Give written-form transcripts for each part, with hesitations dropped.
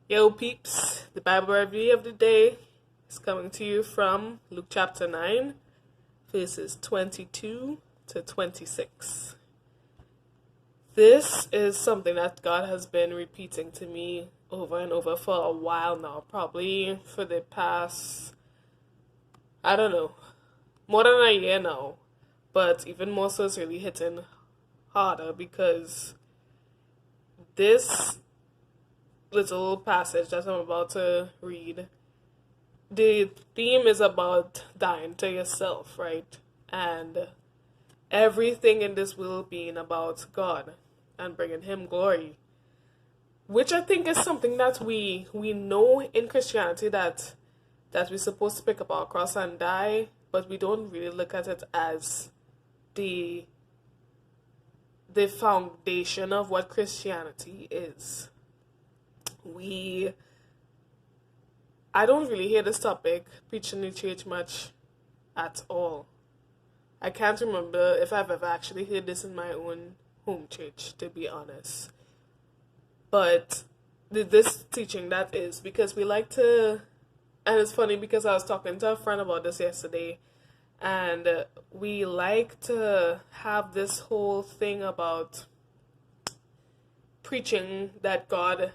Yo, peeps, the Bible review of the day is coming to you from Luke chapter 9, verses 22 to 26. This is something that God has been repeating to me over and over for a while now, probably for the past, I don't know, more than a year now. But even more so, it's really hitting harder because this little passage that I'm about to read, the theme is about dying to yourself, right? And everything in this will being about God and bringing Him glory, which I think is something that we know in Christianity that we're supposed to pick up our cross and die, but we don't really look at it as the the foundation of what Christianity is. We I don't really hear this topic preached in the church much at all. I can't remember if I've ever actually heard this in my own home church, to be honest. But this teaching that is because we like to, and it's funny because I was talking to a friend about this yesterday, and we like to have this whole thing about preaching that God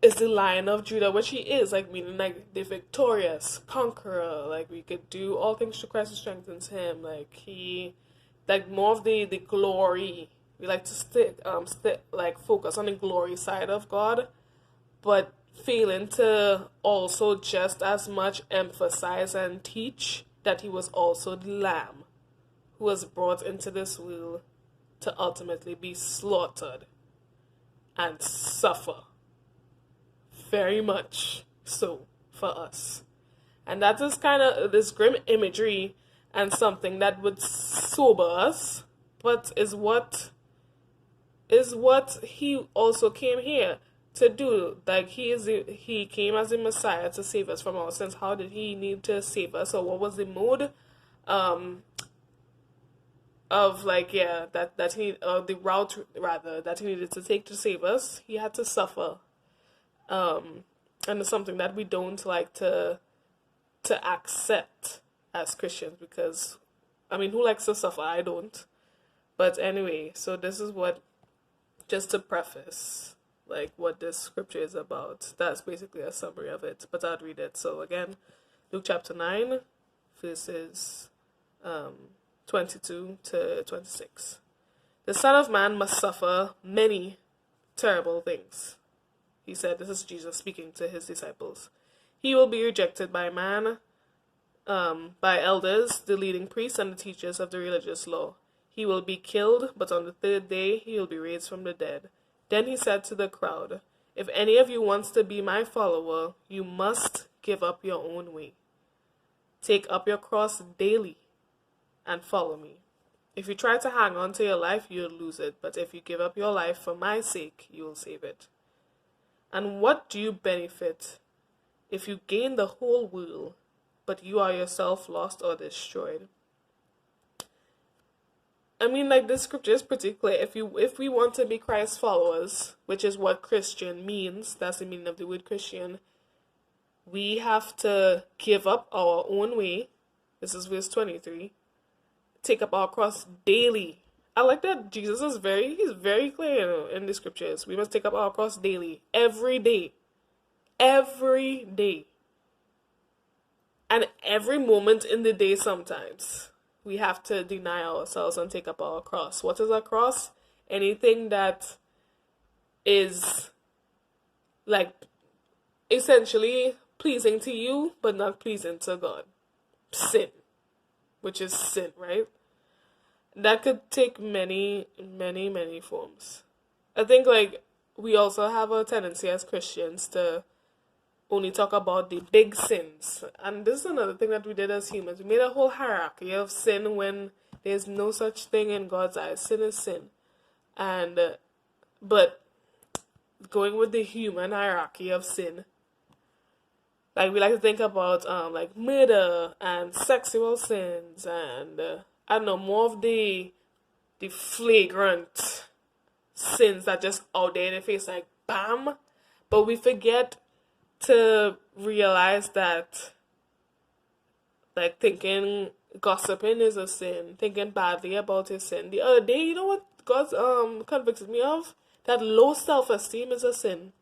is the Lion of Judah, which he is, like meaning like the victorious conqueror, like we could do all things through Christ who strengthens him, like he, like more of the glory. We like to like focus on the glory side of God, but failing to also just as much emphasize and teach that he was also the Lamb who was brought into this world to ultimately be slaughtered and suffer very much so for us. And that is kind of this grim imagery and something that would sober us, but is what he also came here to do. Like he came as a Messiah to save us from our sins. How did he need to save us, or what was the mode um of like that he the route rather that he needed to take to save us? He had to suffer, and it's something that we don't like to accept as Christians because, I mean, who likes to suffer? I don't. But anyway, so this is what, just to preface, like what this scripture is about. That's basically a summary of it, but I'll read it. So again, Luke chapter 9, verses 22 to 26. The Son of Man must suffer many terrible things. He said, this is Jesus speaking to his disciples. He will be rejected by man, by elders, the leading priests, and the teachers of the religious law. He will be killed, but on the third day he will be raised from the dead. Then he said to the crowd, if any of you wants to be my follower, you must give up your own way. Take up your cross daily and follow me. If you try to hang on to your life, you'll lose it. But if you give up your life for my sake, you will save it. And what do you benefit if you gain the whole world, but you are yourself lost or destroyed? I mean, like, this scripture is pretty clear. If we want to be Christ followers, which is what Christian means, that's the meaning of the word Christian, we have to give up our own way. This is verse 23. Take up our cross daily. I like that Jesus is he's very clear in the scriptures. We must take up our cross daily, every day. Every day. And every moment in the day sometimes. We have to deny ourselves and take up our cross. What is a cross? Anything that is like essentially pleasing to you but not pleasing to God. Sin. Which is sin, right? That could take many, many, many forms. I think like we also have a tendency as Christians to only talk about the big sins. And this is another thing that we did as humans. We made a whole hierarchy of sin when there's no such thing in God's eyes. Sin is sin. And but going with the human hierarchy of sin, like we like to think about like murder and sexual sins and I don't know, more of the flagrant sins that just out there in the face, like bam. But we forget to realize that, like, gossiping is a sin, thinking badly about is sin. The other day, you know what God convicted me of? That low self-esteem is a sin.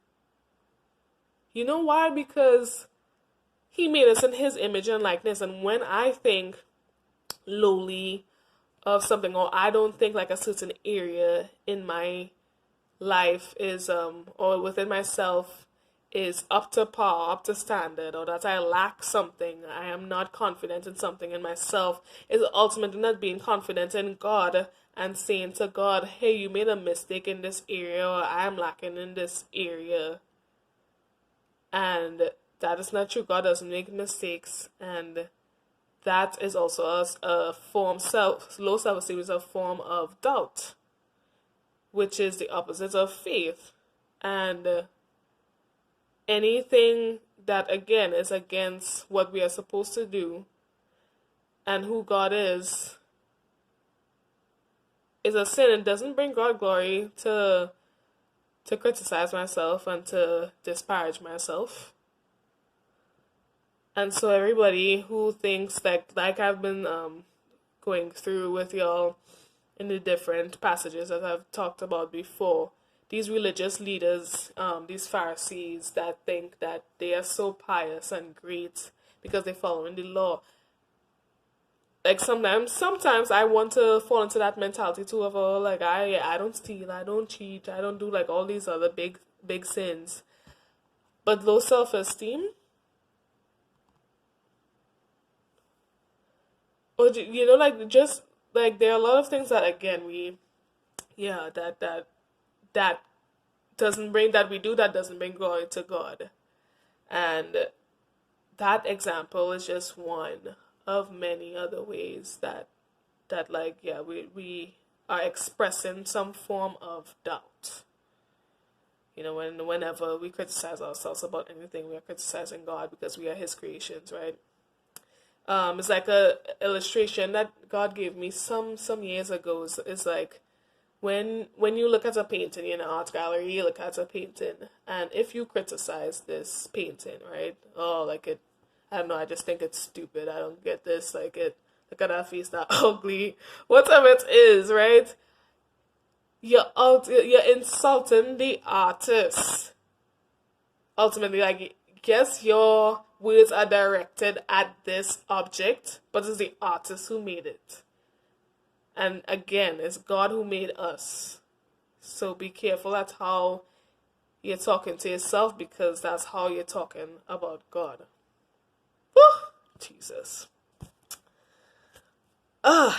You know why? Because he made us in his image and likeness, and when I think lowly of something, or I don't think like a certain area in my life is or within myself is up to par, up to standard, or that I lack something, I am not confident in something in myself, is ultimately not being confident in God and saying to God, hey, you made a mistake in this area, or I am lacking in this area. And that is not true. God doesn't make mistakes, and that is also a form low self-esteem is a form of doubt, which is the opposite of faith. And anything that again is against what we are supposed to do and who God is a sin. It doesn't bring God glory to criticize myself and to disparage myself. And so everybody who thinks like I've been going through with y'all in the different passages that I've talked about before, these religious leaders, these Pharisees that think that they are so pious and great because they're following the law. Like sometimes I want to fall into that mentality too of, oh, like I don't steal, I don't cheat, I don't do like all these other big sins. But low self-esteem, or like just like there are a lot of things that again that doesn't bring that we do that doesn't bring glory to God. And that example is just one of many other ways that we are expressing some form of doubt. Whenever we criticize ourselves about anything, we are criticizing God because we are his creations, right? It's like a illustration that God gave me some years ago. Is like when you look at a painting in an art gallery, you look at a painting, and if you criticize this painting, right? Oh, like it, I don't know, I just think it's stupid. I don't get this. Like it, look at that face, that ugly, whatever it is, right? You're insulting the artist. Ultimately, like, yes, your words are directed at this object, but it's the artist who made it. And again, it's God who made us. So be careful at how you're talking to yourself, because that's how you're talking about God. Whew, Jesus. God.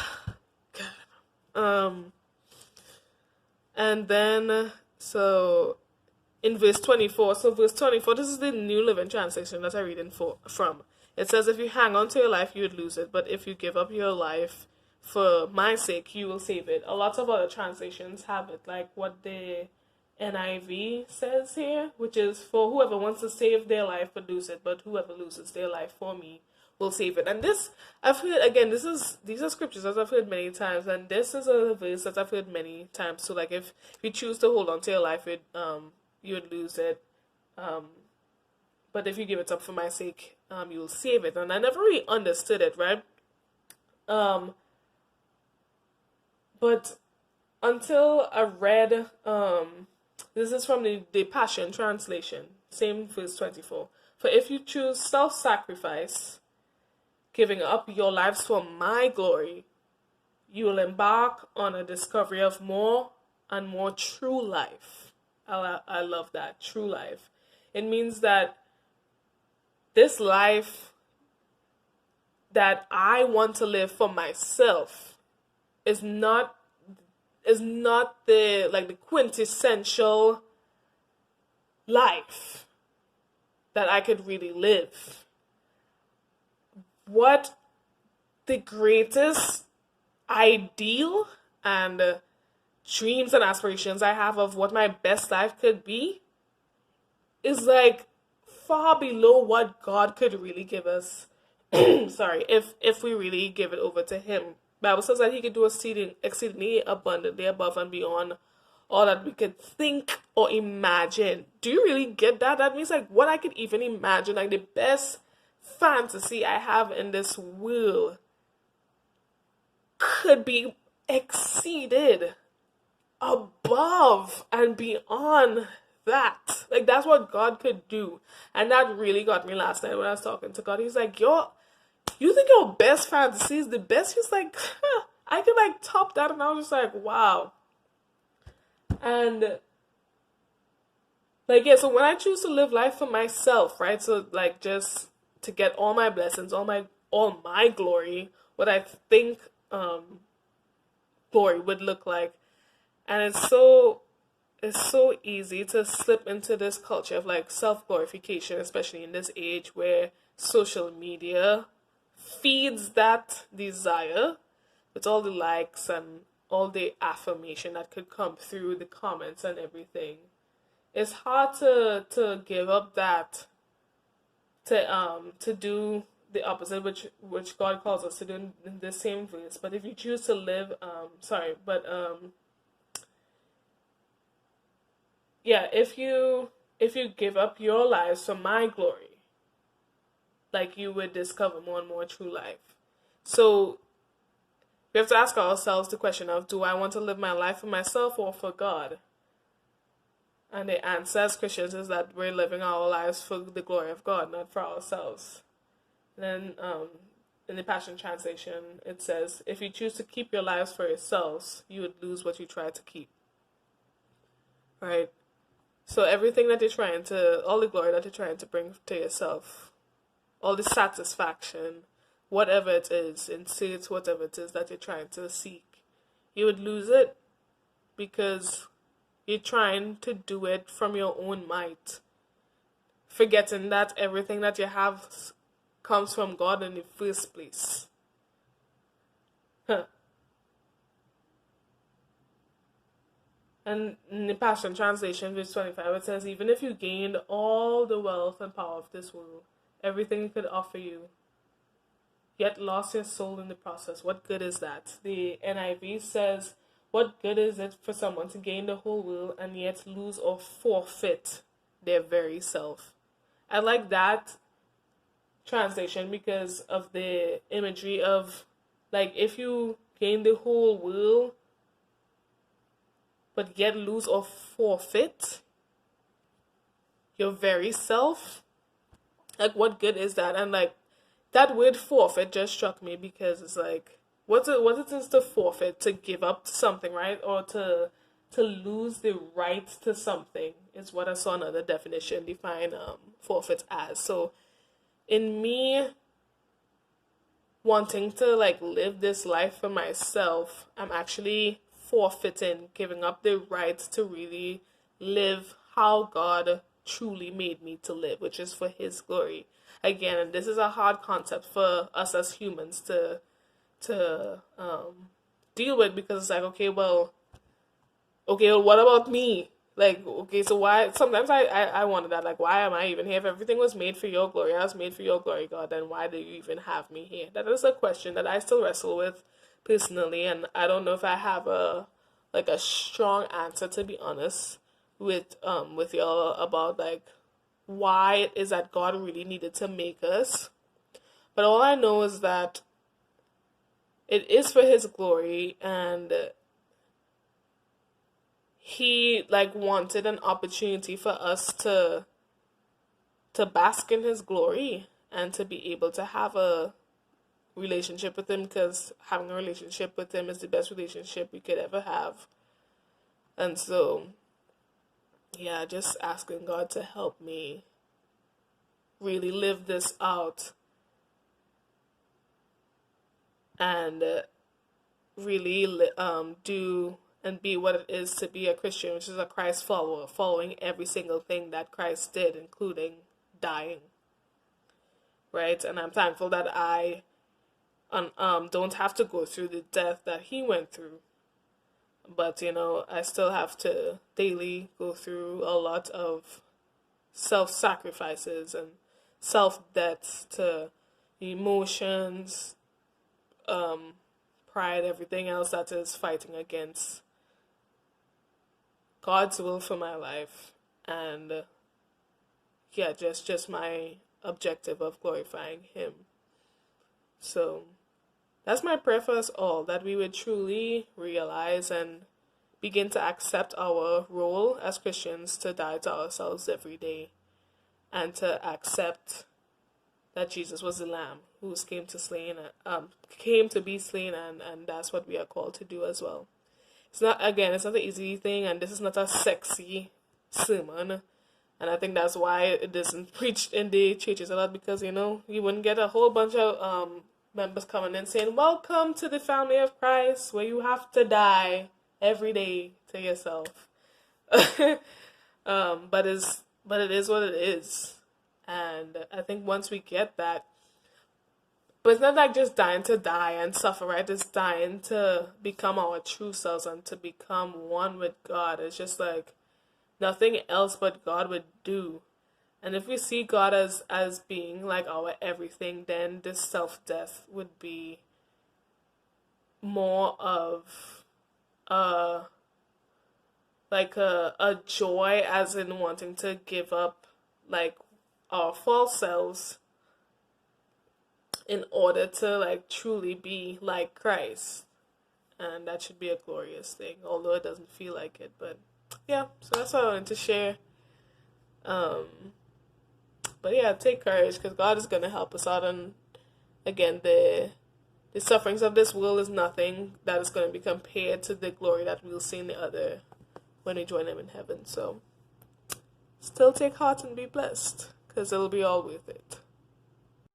And then, so in verse 24, this is the New Living Translation that I'm reading from. It says, if you hang on to your life, you would lose it. But if you give up your life for my sake, you will save it. A lot of other translations have it like what the NIV says here, which is, for whoever wants to save their life would lose it, but whoever loses their life for me will save it. And this, I've heard, again, these are scriptures that I've heard many times, and this is a verse that I've heard many times. So like if you choose to hold on to your life, you would lose it. But if you give it up for my sake, you will save it. And I never really understood it, right? But until I read, this is from the Passion Translation, same verse 24. For if you choose self-sacrifice, giving up your lives for my glory, you will embark on a discovery of more and more true life. I love that, true life. It means that this life that I want to live for myself is not the quintessential life that I could really live. What the greatest ideal and dreams and aspirations I have of what my best life could be is like far below what God could really give us. Sorry, if we really give it over to him. Bible says that he could do exceedingly abundantly above and beyond or that we could think or imagine. Do you really get that? That means like what I could even imagine, like the best fantasy I have in this world could be exceeded above and beyond that. Like that's what God could do. And that really got me last night when I was talking to God. He's like, you think your best fantasy is the best? He's like, I could like top that. And I was just like, wow. And like, yeah, so when I choose to live life for myself, right? So like just to get all my blessings, all my glory, what I think glory would look like. And it's so easy to slip into this culture of like self glorification, especially in this age where social media feeds that desire with all the likes and all the affirmation that could come through the comments and everything. It's hard to give up that to do the opposite, which God calls us to do in the same ways. But if you choose to live, yeah, if you give up your lives for my glory, like you would discover more and more true life. So we have to ask ourselves the question of, do I want to live my life for myself or for God? And the answer as Christians is that we're living our lives for the glory of God, not for ourselves. And then in the Passion Translation, it says, if you choose to keep your lives for yourselves, you would lose what you try to keep. Right? So everything that all the glory that you're trying to bring to yourself, all the satisfaction, whatever it is, and say it's whatever it is that you're trying to seek, you would lose it because you're trying to do it from your own might, forgetting that everything that you have comes from God in the first place. Huh. And in the Passion Translation, verse 25, it says, even if you gained all the wealth and power of this world, everything it could offer you, yet lost your soul in the process, what good is that? The NIV says, what good is it for someone to gain the whole world and yet lose or forfeit their very self? I like that translation because of the imagery of, like, if you gain the whole world but yet lose or forfeit your very self, like what good is that? And like that word forfeit just struck me because it's like what it is to forfeit, to give up something, right? Or to lose the right to something is what I saw another definition define forfeit as. So in me wanting to like live this life for myself, I'm actually forfeiting, giving up the right to really live how God truly made me to live, which is for His glory. Again, and this is a hard concept for us as humans to deal with, because it's like, okay, well, what about me? Like, okay, so why? Sometimes I wonder that, like, why am I even here? If everything was made for your glory, I was made for your glory, God, then why do you even have me here? That is a question that I still wrestle with personally, and I don't know if I have a strong answer, to be honest, with y'all about like why it is that God really needed to make us. But all I know is that it is for His glory, and He like wanted an opportunity for us to bask in His glory and to be able to have a relationship with Him, because having a relationship with Him is the best relationship we could ever have. And so yeah, just asking God to help me really live this out and really do and be what it is to be a Christian, which is a Christ follower, following every single thing that Christ did, including dying. Right? And I'm thankful that I don't have to go through the death that He went through. But, I still have to daily go through a lot of self-sacrifices and self-deaths to emotions, pride, everything else that is fighting against God's will for my life, and yeah, just my objective of glorifying Him. So that's my prayer for us all, that we would truly realize and begin to accept our role as Christians to die to ourselves every day, and to accept that Jesus was the Lamb who came to be slain, and that's what we are called to do as well. It's not an easy thing, and this is not a sexy sermon, and I think that's why it isn't preached in the churches a lot, because you wouldn't get a whole bunch of members coming in saying, "Welcome to the family of Christ, where you have to die every day to yourself." But it is what it is. And I think once we get that, but it's not like just dying to die and suffer, right? It's dying to become our true selves and to become one with God. It's just like nothing else but God would do. And if we see God as being like our everything, then this self-death would be more of like a joy, as in wanting to give up like our false selves in order to like truly be like Christ. And that should be a glorious thing, although it doesn't feel like it. But yeah, so that's what I wanted to share. But yeah, take courage, because God is going to help us out. And again, the sufferings of this world is nothing that is going to be compared to the glory that we'll see in the other when we join Him in heaven. So still take heart and be blessed, because it'll be all worth it.